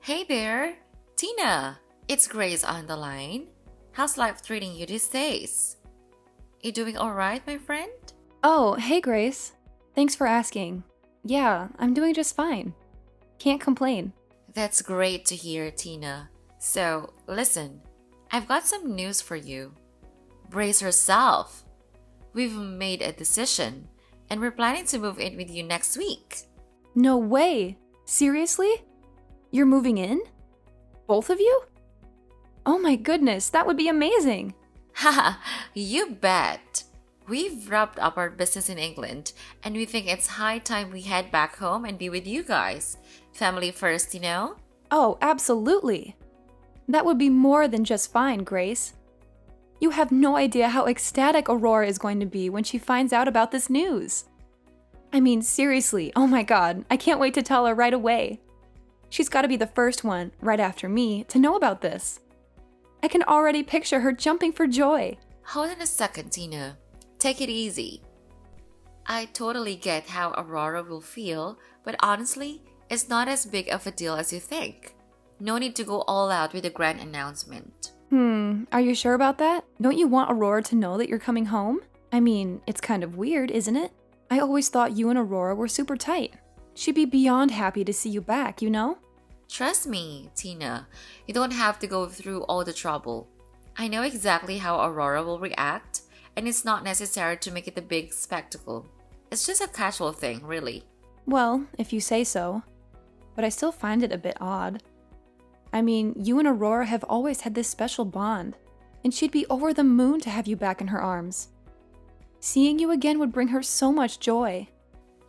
Hey there, Tina. It's Grace on the line. How's life treating you these days? You doing alright, my friend? Oh, hey Grace. Thanks for asking. Yeah, I'm doing just fine. Can't complain. That's great to hear, Tina. So, listen, I've got some news for you. Brace yourself. We've made a decision, and we're planning to move in with you next week. No way! Seriously? You're moving in? Both of you? Oh my goodness, that would be amazing! Haha, you bet. We've wrapped up our business in England, and we think it's high time we head back home and be with you guys. Family first, you know? Oh, absolutely! That would be more than just fine, Grace. You have no idea how ecstatic Aurora is going to be when she finds out about this news. I mean, seriously, oh my god, I can't wait to tell her right away. She's got to be the first one, right after me, to know about this. I can already picture her jumping for joy. Hold on a second, Tina. Take it easy. I totally get how Aurora will feel, but honestly, it's not as big of a deal as you think. No need to go all out with a grand announcement. Are you sure about that? Don't you want Aurora to know that you're coming home? I mean, it's kind of weird, isn't it? I always thought you and Aurora were super tight. She'd be beyond happy to see you back, you know? Trust me, Tina. You don't have to go through all the trouble. I know exactly how Aurora will react, and it's not necessary to make it a big spectacle. It's just a casual thing, really. Well, if you say so. But I still find it a bit odd. I mean, you and Aurora have always had this special bond, and she'd be over the moon to have you back in her arms. Seeing you again would bring her so much joy.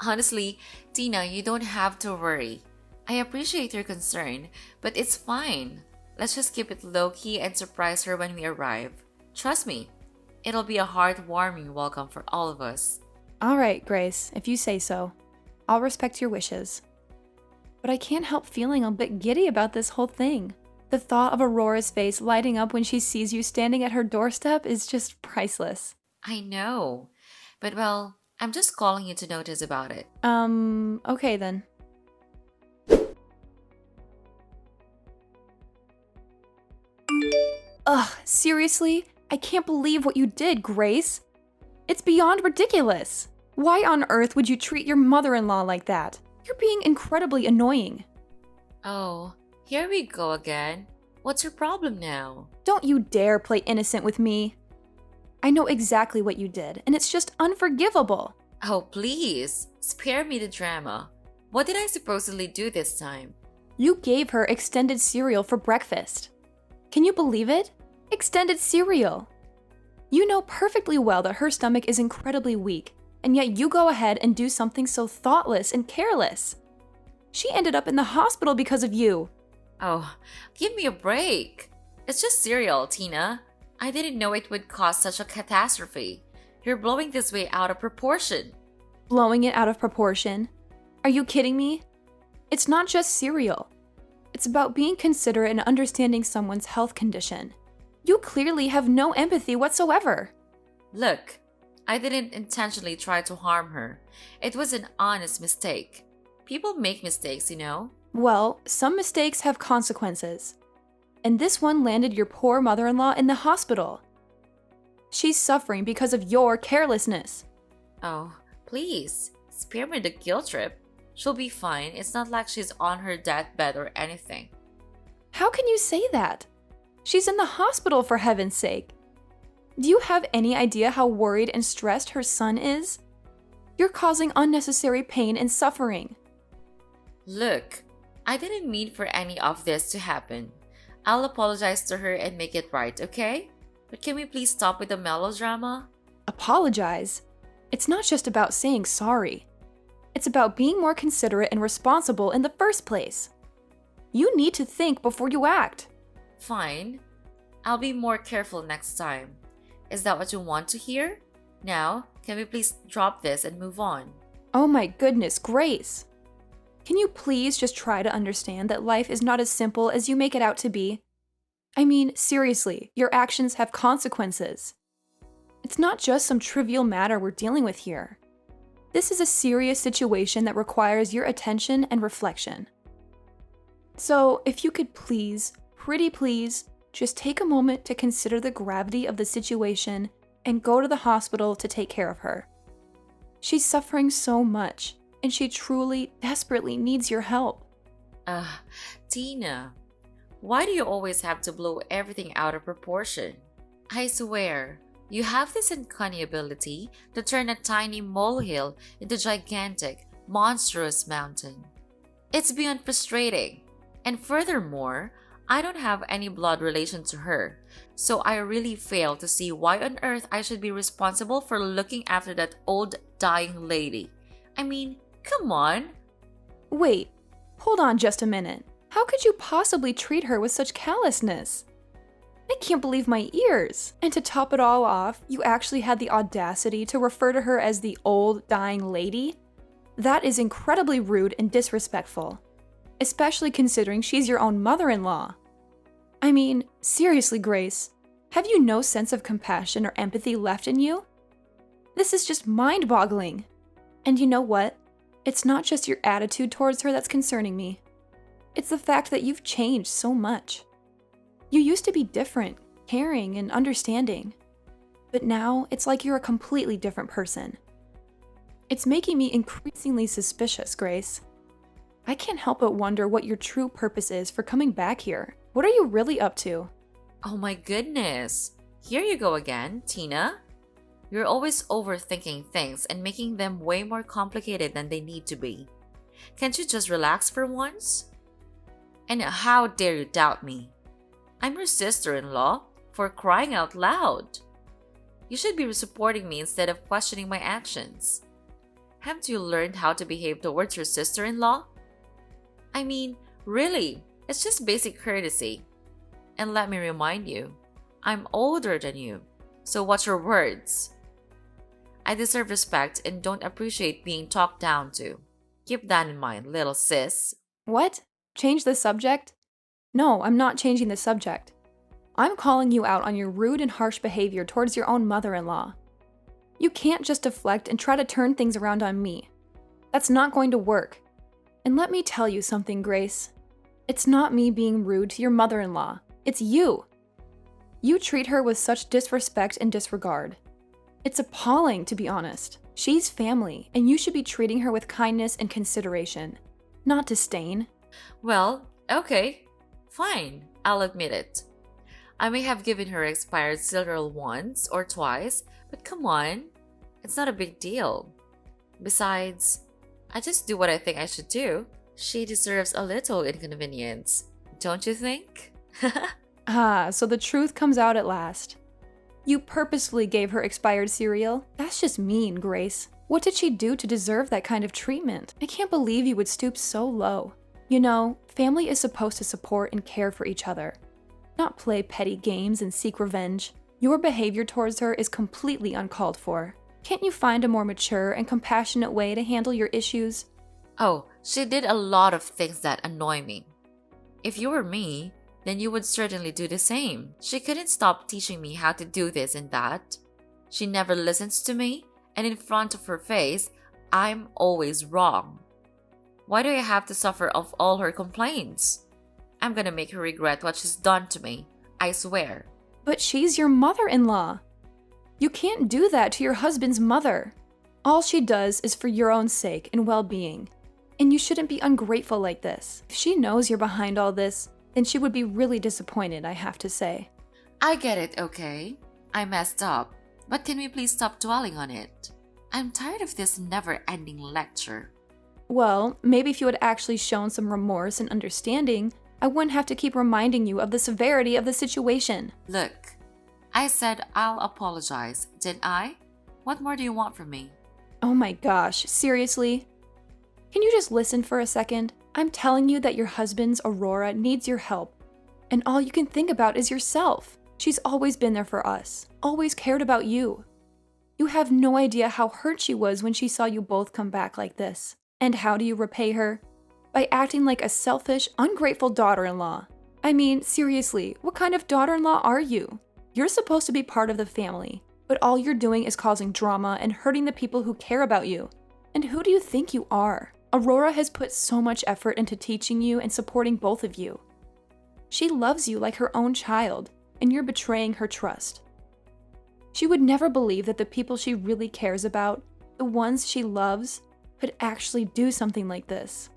Honestly, Tina, you don't have to worry. I appreciate your concern, but it's fine. Let's just keep it low-key and surprise her when we arrive. Trust me, it'll be a heartwarming welcome for all of us. Alright, Grace, if you say so. I'll respect your wishes. But I can't help feeling a bit giddy about this whole thing. The thought of Aurora's face lighting up when she sees you standing at her doorstep is just priceless. I know, but well, I'm just calling you to notice about it. Okay then. Ugh, seriously? I can't believe what you did, Grace. It's beyond ridiculous. Why on earth would you treat your mother-in-law like that? You're being incredibly annoying. Oh, here we go again. What's your problem now? Don't you dare play innocent with me. I know exactly what you did, and it's just unforgivable. Oh, please, spare me the drama. What did I supposedly do this time? You gave her extended cereal for breakfast. Can you believe it? Extended cereal. You know perfectly well that her stomach is incredibly weak, and yet you go ahead and do something so thoughtless and careless. She ended up in the hospital because of you. Oh, give me a break. It's just cereal, Tina. I didn't know it would cause such a catastrophe. You're blowing this way out of proportion. Blowing it out of proportion? Are you kidding me? It's not just cereal. It's about being considerate and understanding someone's health condition. You clearly have no empathy whatsoever. Look, I didn't intentionally try to harm her. It was an honest mistake. People make mistakes, you know? Well, some mistakes have consequences. And this one landed your poor mother-in-law in the hospital. She's suffering because of your carelessness. Oh, please, spare me the guilt trip. She'll be fine. It's not like she's on her deathbed or anything. How can you say that? She's in the hospital, for heaven's sake. Do you have any idea how worried and stressed her son is? You're causing unnecessary pain and suffering. Look, I didn't mean for any of this to happen. I'll apologize to her and make it right, okay? But can we please stop with the melodrama? Apologize? It's not just about saying sorry. It's about being more considerate and responsible in the first place. You need to think before you act. Fine. I'll be more careful next time. Is that what you want to hear? Now, can we please drop this and move on? Oh my goodness, Grace. Can you please just try to understand that life is not as simple as you make it out to be? I mean, seriously, your actions have consequences. It's not just some trivial matter we're dealing with here. This is a serious situation that requires your attention and reflection. So, if you could please, pretty please, just take a moment to consider the gravity of the situation and go to the hospital to take care of her. She's suffering so much, and she truly, desperately needs your help. Tina, why do you always have to blow everything out of proportion? I swear, you have this uncanny ability to turn a tiny molehill into a gigantic, monstrous mountain. It's beyond frustrating. And furthermore, I don't have any blood relation to her, so I really fail to see why on earth I should be responsible for looking after that old dying lady. I mean, come on. Wait, hold on just a minute. How could you possibly treat her with such callousness? I can't believe my ears. And to top it all off, you actually had the audacity to refer to her as the old dying lady? That is incredibly rude and disrespectful, especially considering she's your own mother-in-law. I mean, seriously, Grace, have you no sense of compassion or empathy left in you? This is just mind-boggling. And you know what? It's not just your attitude towards her that's concerning me. It's the fact that you've changed so much. You used to be different, caring, and understanding. But now, it's like you're a completely different person. It's making me increasingly suspicious, Grace. I can't help but wonder what your true purpose is for coming back here. What are you really up to? Oh my goodness. Here you go again, Tina. You're always overthinking things and making them way more complicated than they need to be. Can't you just relax for once? And how dare you doubt me? I'm your sister-in-law, for crying out loud. You should be supporting me instead of questioning my actions. Haven't you learned how to behave towards your sister-in-law? I mean, really, it's just basic courtesy. And let me remind you, I'm older than you, so watch your words. I deserve respect and don't appreciate being talked down to. Keep that in mind, little sis. What? Change the subject? No, I'm not changing the subject. I'm calling you out on your rude and harsh behavior towards your own mother-in-law. You can't just deflect and try to turn things around on me. That's not going to work. And let me tell you something, Grace. It's not me being rude to your mother-in-law. It's you. You treat her with such disrespect and disregard. It's appalling, to be honest. She's family, and you should be treating her with kindness and consideration, not disdain. Well, okay. Fine, I'll admit it. I may have given her expired cereal once or twice, but come on, it's not a big deal. Besides, I just do what I think I should do. She deserves a little inconvenience, don't you think? So the truth comes out at last. You purposefully gave her expired cereal? That's just mean, Grace. What did she do to deserve that kind of treatment? I can't believe you would stoop so low. You know, family is supposed to support and care for each other, not play petty games and seek revenge. Your behavior towards her is completely uncalled for. Can't you find a more mature and compassionate way to handle your issues? Oh, she did a lot of things that annoy me. If you were me, then you would certainly do the same. She couldn't stop teaching me how to do this and that. She never listens to me, and in front of her face, I'm always wrong. Why do I have to suffer of all her complaints? I'm gonna make her regret what she's done to me, I swear. But she's your mother-in-law. You can't do that to your husband's mother. All she does is for your own sake and well-being. And you shouldn't be ungrateful like this. If she knows you're behind all this, then she would be really disappointed, I have to say. I get it, okay? I messed up. But can we please stop dwelling on it? I'm tired of this never-ending lecture. Well, maybe if you had actually shown some remorse and understanding, I wouldn't have to keep reminding you of the severity of the situation. Look, I said I'll apologize, didn't I? What more do you want from me? Oh my gosh, seriously? Can you just listen for a second? I'm telling you that your husband's Aurora needs your help, and all you can think about is yourself. She's always been there for us, always cared about you. You have no idea how hurt she was when she saw you both come back like this. And how do you repay her? By acting like a selfish, ungrateful daughter-in-law. I mean, seriously, what kind of daughter-in-law are you? You're supposed to be part of the family, but all you're doing is causing drama and hurting the people who care about you. And who do you think you are? Aurora has put so much effort into teaching you and supporting both of you. She loves you like her own child, and you're betraying her trust. She would never believe that the people she really cares about, the ones she loves, could actually do something like this.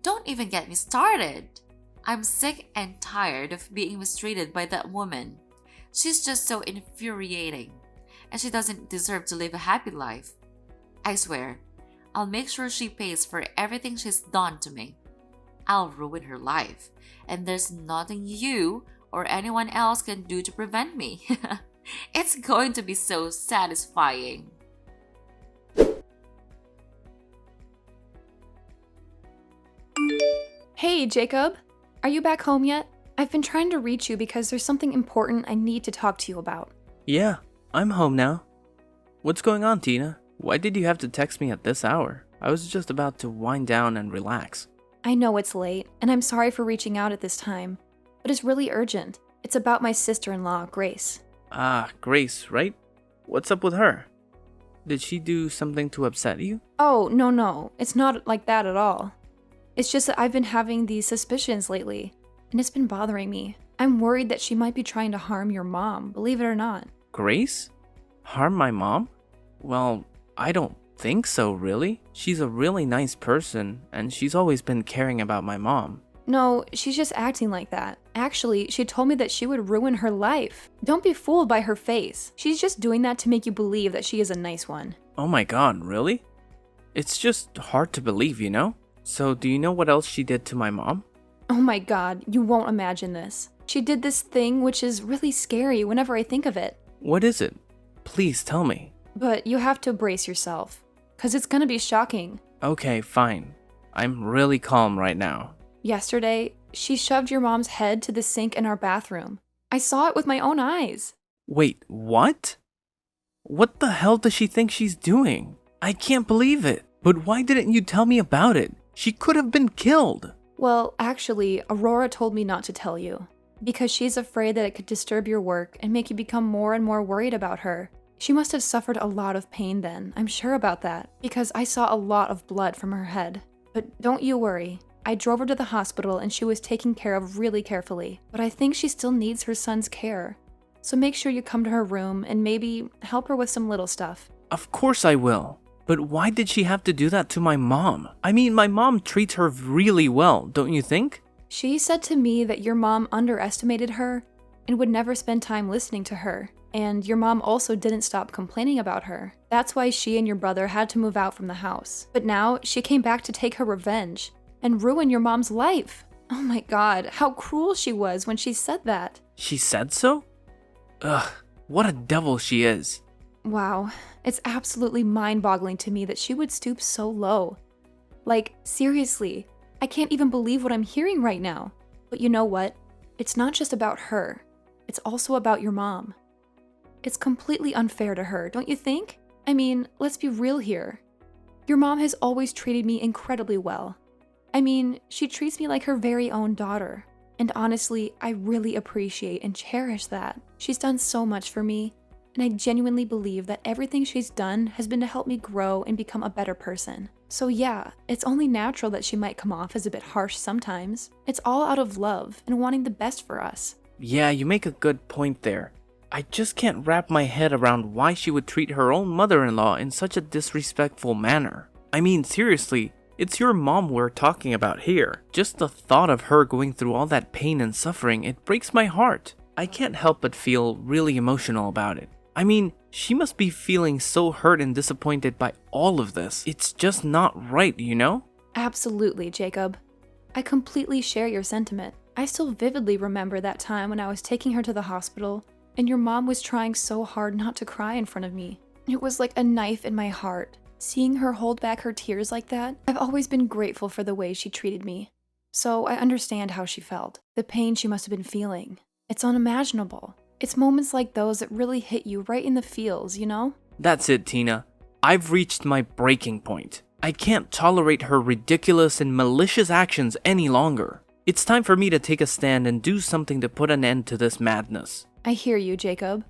Don't even get me started. I'm sick and tired of being mistreated by that woman. She's just so infuriating, and she doesn't deserve to live a happy life. I swear, I'll make sure she pays for everything she's done to me. I'll ruin her life, and there's nothing you or anyone else can do to prevent me. It's going to be so satisfying. Hey, Jacob. Are you back home yet? I've been trying to reach you because there's something important I need to talk to you about. Yeah, I'm home now. What's going on, Tina? Why did you have to text me at this hour? I was just about to wind down and relax. I know it's late, and I'm sorry for reaching out at this time, but it's really urgent. It's about my sister-in-law, Grace. Ah, Grace, right? What's up with her? Did she do something to upset you? Oh, no. It's not like that at all. It's just that I've been having these suspicions lately, and it's been bothering me. I'm worried that she might be trying to harm your mom, believe it or not. Grace? Harm my mom? Well, I don't think so, really. She's a really nice person, and she's always been caring about my mom. No, she's just acting like that. Actually, she told me that she would ruin her life. Don't be fooled by her face. She's just doing that to make you believe that she is a nice one. Oh my god, really? It's just hard to believe, you know? So, do you know what else she did to my mom? Oh my god, you won't imagine this. She did this thing which is really scary whenever I think of it. What is it? Please tell me. But you have to brace yourself, because it's gonna be shocking. Okay, fine. I'm really calm right now. Yesterday, she shoved your mom's head to the sink in our bathroom. I saw it with my own eyes. Wait, what? What the hell does she think she's doing? I can't believe it. But why didn't you tell me about it? She could have been killed. Well, actually, Aurora told me not to tell you, because she's afraid that it could disturb your work and make you become more and more worried about her. She must have suffered a lot of pain then, I'm sure about that, because I saw a lot of blood from her head. But don't you worry. I drove her to the hospital and she was taken care of really carefully, but I think she still needs her son's care. So make sure you come to her room and maybe help her with some little stuff. Of course I will. But why did she have to do that to my mom? I mean, my mom treats her really well, don't you think? She said to me that your mom underestimated her and would never spend time listening to her. And your mom also didn't stop complaining about her. That's why she and your brother had to move out from the house. But now she came back to take her revenge and ruin your mom's life. Oh my god, how cruel she was when she said that. She said so? Ugh, what a devil she is. Wow, it's absolutely mind-boggling to me that she would stoop so low. Like, seriously, I can't even believe what I'm hearing right now. But you know what? It's not just about her. It's also about your mom. It's completely unfair to her, don't you think? I mean, let's be real here. Your mom has always treated me incredibly well. I mean, she treats me like her very own daughter. And honestly, I really appreciate and cherish that. She's done so much for me, and I genuinely believe that everything she's done has been to help me grow and become a better person. So yeah, it's only natural that she might come off as a bit harsh sometimes. It's all out of love and wanting the best for us. Yeah, you make a good point there. I just can't wrap my head around why she would treat her own mother-in-law in such a disrespectful manner. I mean, seriously, it's your mom we're talking about here. Just the thought of her going through all that pain and suffering, it breaks my heart. I can't help but feel really emotional about it. I mean, she must be feeling so hurt and disappointed by all of this. It's just not right, you know? Absolutely, Jacob. I completely share your sentiment. I still vividly remember that time when I was taking her to the hospital, and your mom was trying so hard not to cry in front of me. It was like a knife in my heart. Seeing her hold back her tears like that, I've always been grateful for the way she treated me. So I understand how she felt. The pain she must have been feeling. It's unimaginable. It's moments like those that really hit you right in the feels, you know? That's it, Tina. I've reached my breaking point. I can't tolerate her ridiculous and malicious actions any longer. It's time for me to take a stand and do something to put an end to this madness. I hear you, Jacob.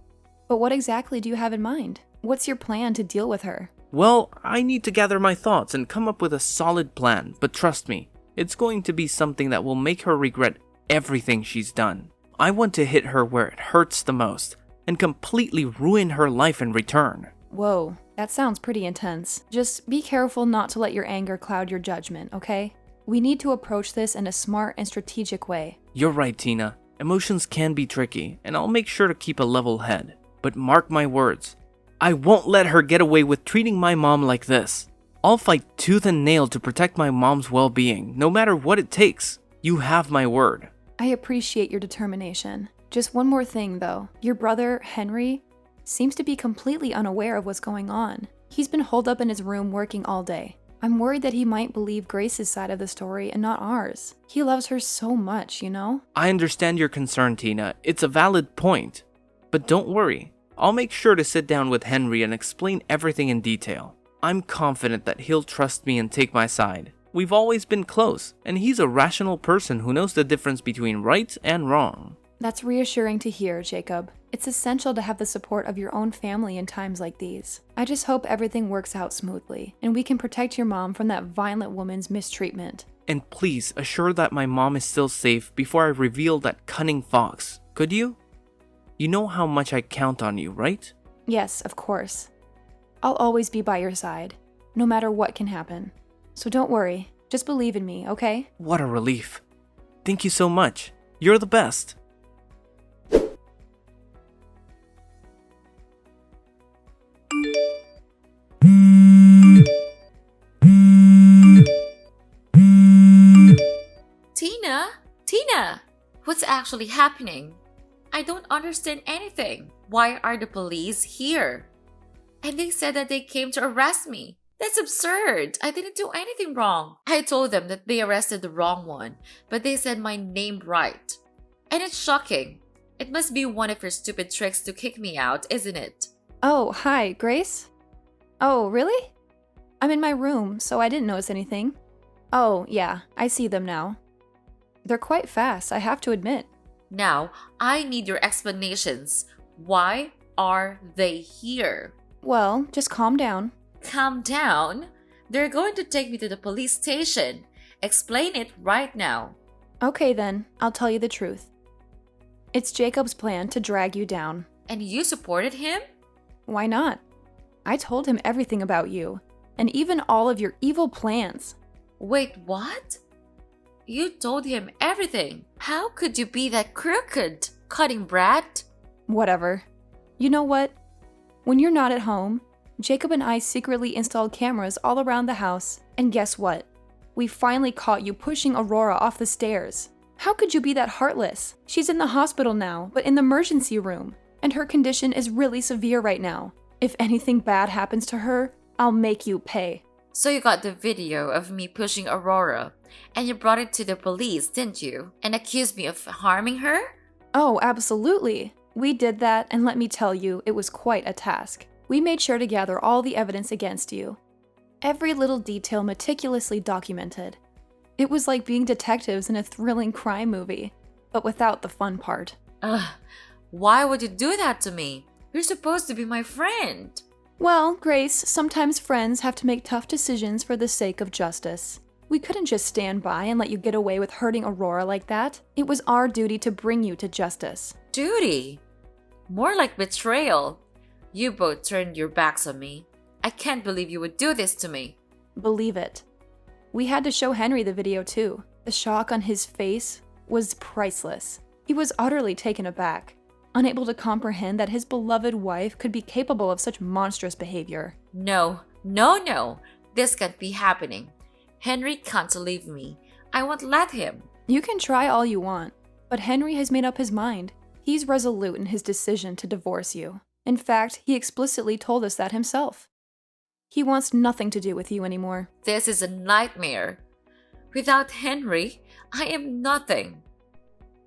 But what exactly do you have in mind? What's your plan to deal with her? Well, I need to gather my thoughts and come up with a solid plan, but trust me, it's going to be something that will make her regret everything she's done. I want to hit her where it hurts the most and completely ruin her life in return. Whoa, that sounds pretty intense. Just be careful not to let your anger cloud your judgment, okay? We need to approach this in a smart and strategic way. You're right, Tina. Emotions can be tricky, and I'll make sure to keep a level head. But mark my words, I won't let her get away with treating my mom like this. I'll fight tooth and nail to protect my mom's well-being, no matter what it takes. You have my word. I appreciate your determination. Just one more thing, though. Your brother, Henry, seems to be completely unaware of what's going on. He's been holed up in his room working all day. I'm worried that he might believe Grace's side of the story and not ours. He loves her so much, you know? I understand your concern, Tina. It's a valid point. But don't worry. I'll make sure to sit down with Henry and explain everything in detail. I'm confident that he'll trust me and take my side. We've always been close, and he's a rational person who knows the difference between right and wrong. That's reassuring to hear, Jacob. It's essential to have the support of your own family in times like these. I just hope everything works out smoothly, and we can protect your mom from that violent woman's mistreatment. And please assure that my mom is still safe before I reveal that cunning fox, could you? You know how much I count on you, right? Yes, of course. I'll always be by your side, no matter what can happen. So don't worry, just believe in me, okay? What a relief. Thank you so much. You're the best. Tina, what's actually happening? I don't understand anything. Why are the police here? And they said that they came to arrest me. That's absurd. I didn't do anything wrong. I told them that they arrested the wrong one, but they said my name right. And it's shocking. It must be one of your stupid tricks to kick me out, isn't it? Oh, hi, Grace? Oh, really? I'm in my room, so I didn't notice anything. Oh, yeah, I see them now. They're quite fast, I have to admit. Now, I need your explanations. Why are they here? Well, just calm down. Calm down. They're going to take me to the police station. Explain it right now. Okay then, I'll tell you the truth. It's Jacob's plan to drag you down. And you supported him? Why not? I told him everything about you, and even all of your evil plans. Wait, what? You told him everything. How could you be that crooked, cutting brat? Whatever. You know what? When you're not at home, Jacob and I secretly installed cameras all around the house, and guess what? We finally caught you pushing Aurora off the stairs. How could you be that heartless? She's in the hospital now, but in the emergency room, and her condition is really severe right now. If anything bad happens to her, I'll make you pay. So you got the video of me pushing Aurora, and you brought it to the police, didn't you? And accused me of harming her? Oh, absolutely. We did that, and let me tell you, it was quite a task. We made sure to gather all the evidence against you. Every little detail meticulously documented. It was like being detectives in a thrilling crime movie, but without the fun part. Ugh, why would you do that to me? You're supposed to be my friend. Well, Grace, sometimes friends have to make tough decisions for the sake of justice. We couldn't just stand by and let you get away with hurting Aurora like that. It was our duty to bring you to justice. Duty? More like betrayal. You both turned your backs on me. I can't believe you would do this to me. Believe it. We had to show Henry the video too. The shock on his face was priceless. He was utterly taken aback, unable to comprehend that his beloved wife could be capable of such monstrous behavior. No. This can't be happening. Henry can't leave me. I won't let him. You can try all you want, but Henry has made up his mind. He's resolute in his decision to divorce you. In fact, he explicitly told us that himself. He wants nothing to do with you anymore. This is a nightmare. Without Henry, I am nothing.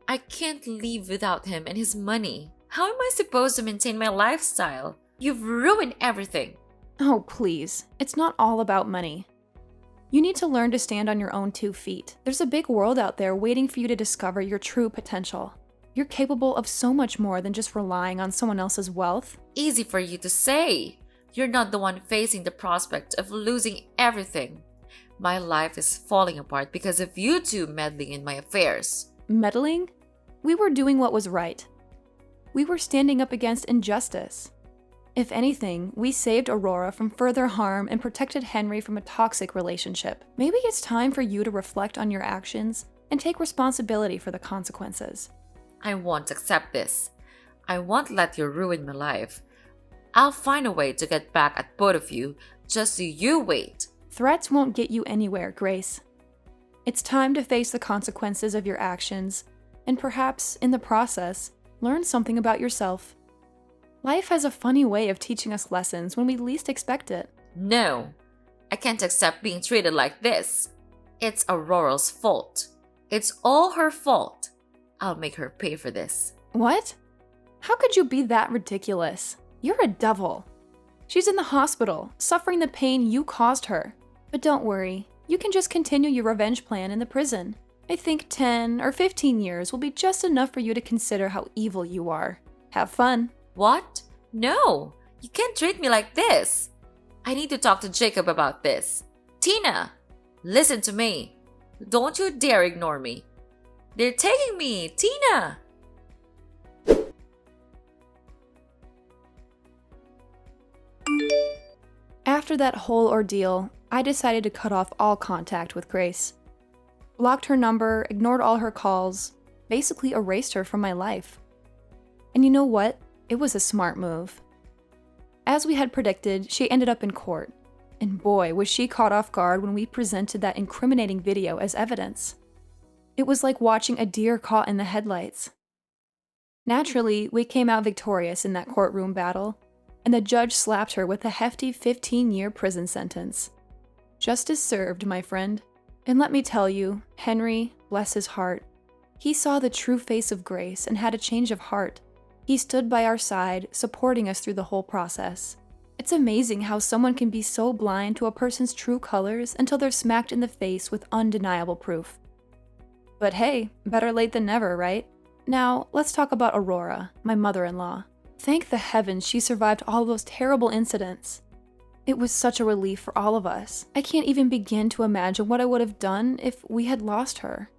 I can't live without him and his money. How am I supposed to maintain my lifestyle? You've ruined everything. Oh, please. It's not all about money. You need to learn to stand on your own 2 feet. There's a big world out there waiting for you to discover your true potential. You're capable of so much more than just relying on someone else's wealth. Easy for you to say. You're not the one facing the prospect of losing everything. My life is falling apart because of you two meddling in my affairs. Meddling? We were doing what was right. We were standing up against injustice. If anything, we saved Aurora from further harm and protected Henry from a toxic relationship. Maybe it's time for you to reflect on your actions and take responsibility for the consequences. I won't accept this. I won't let you ruin my life. I'll find a way to get back at both of you, just so you wait. Threats won't get you anywhere, Grace. It's time to face the consequences of your actions, and perhaps, in the process, learn something about yourself. Life has a funny way of teaching us lessons when we least expect it. No, I can't accept being treated like this. It's Aurora's fault. It's all her fault. I'll make her pay for this. What? How could you be that ridiculous? You're a devil. She's in the hospital, suffering the pain you caused her. But don't worry, you can just continue your revenge plan in the prison. I think 10 or 15 years will be just enough for you to consider how evil you are. Have fun. What? No, you can't treat me like this. I need to talk to Jacob about this. Tina, listen to me. Don't you dare ignore me. They're taking me, Tina. After that whole ordeal, I decided to cut off all contact with Grace. Blocked her number, ignored all her calls, basically erased her from my life. And you know what? It was a smart move. As we had predicted, she ended up in court. And boy, was she caught off guard when we presented that incriminating video as evidence. It was like watching a deer caught in the headlights. Naturally, we came out victorious in that courtroom battle, and the judge slapped her with a hefty 15-year prison sentence. Justice served, my friend. And let me tell you, Henry, bless his heart, he saw the true face of Grace and had a change of heart. He stood by our side, supporting us through the whole process. It's amazing how someone can be so blind to a person's true colors until they're smacked in the face with undeniable proof. But hey, better late than never, right? Now, let's talk about Aurora, my mother-in-law. Thank the heavens she survived all those terrible incidents. It was such a relief for all of us. I can't even begin to imagine what I would have done if we had lost her.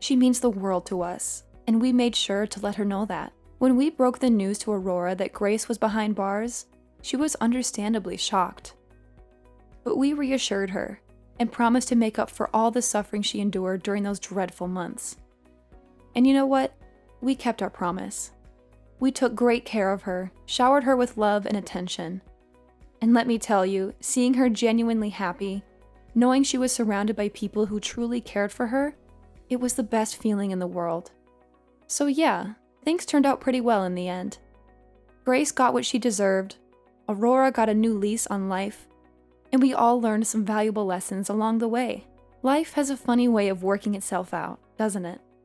She means the world to us, and we made sure to let her know that. When we broke the news to Aurora that Grace was behind bars, she was understandably shocked. But we reassured her and promised to make up for all the suffering she endured during those dreadful months. And you know what? We kept our promise. We took great care of her, showered her with love and attention. And let me tell you, seeing her genuinely happy, knowing she was surrounded by people who truly cared for her, it was the best feeling in the world. So yeah, things turned out pretty well in the end. Grace got what she deserved, Aurora got a new lease on life, and we all learned some valuable lessons along the way. Life has a funny way of working itself out, doesn't it?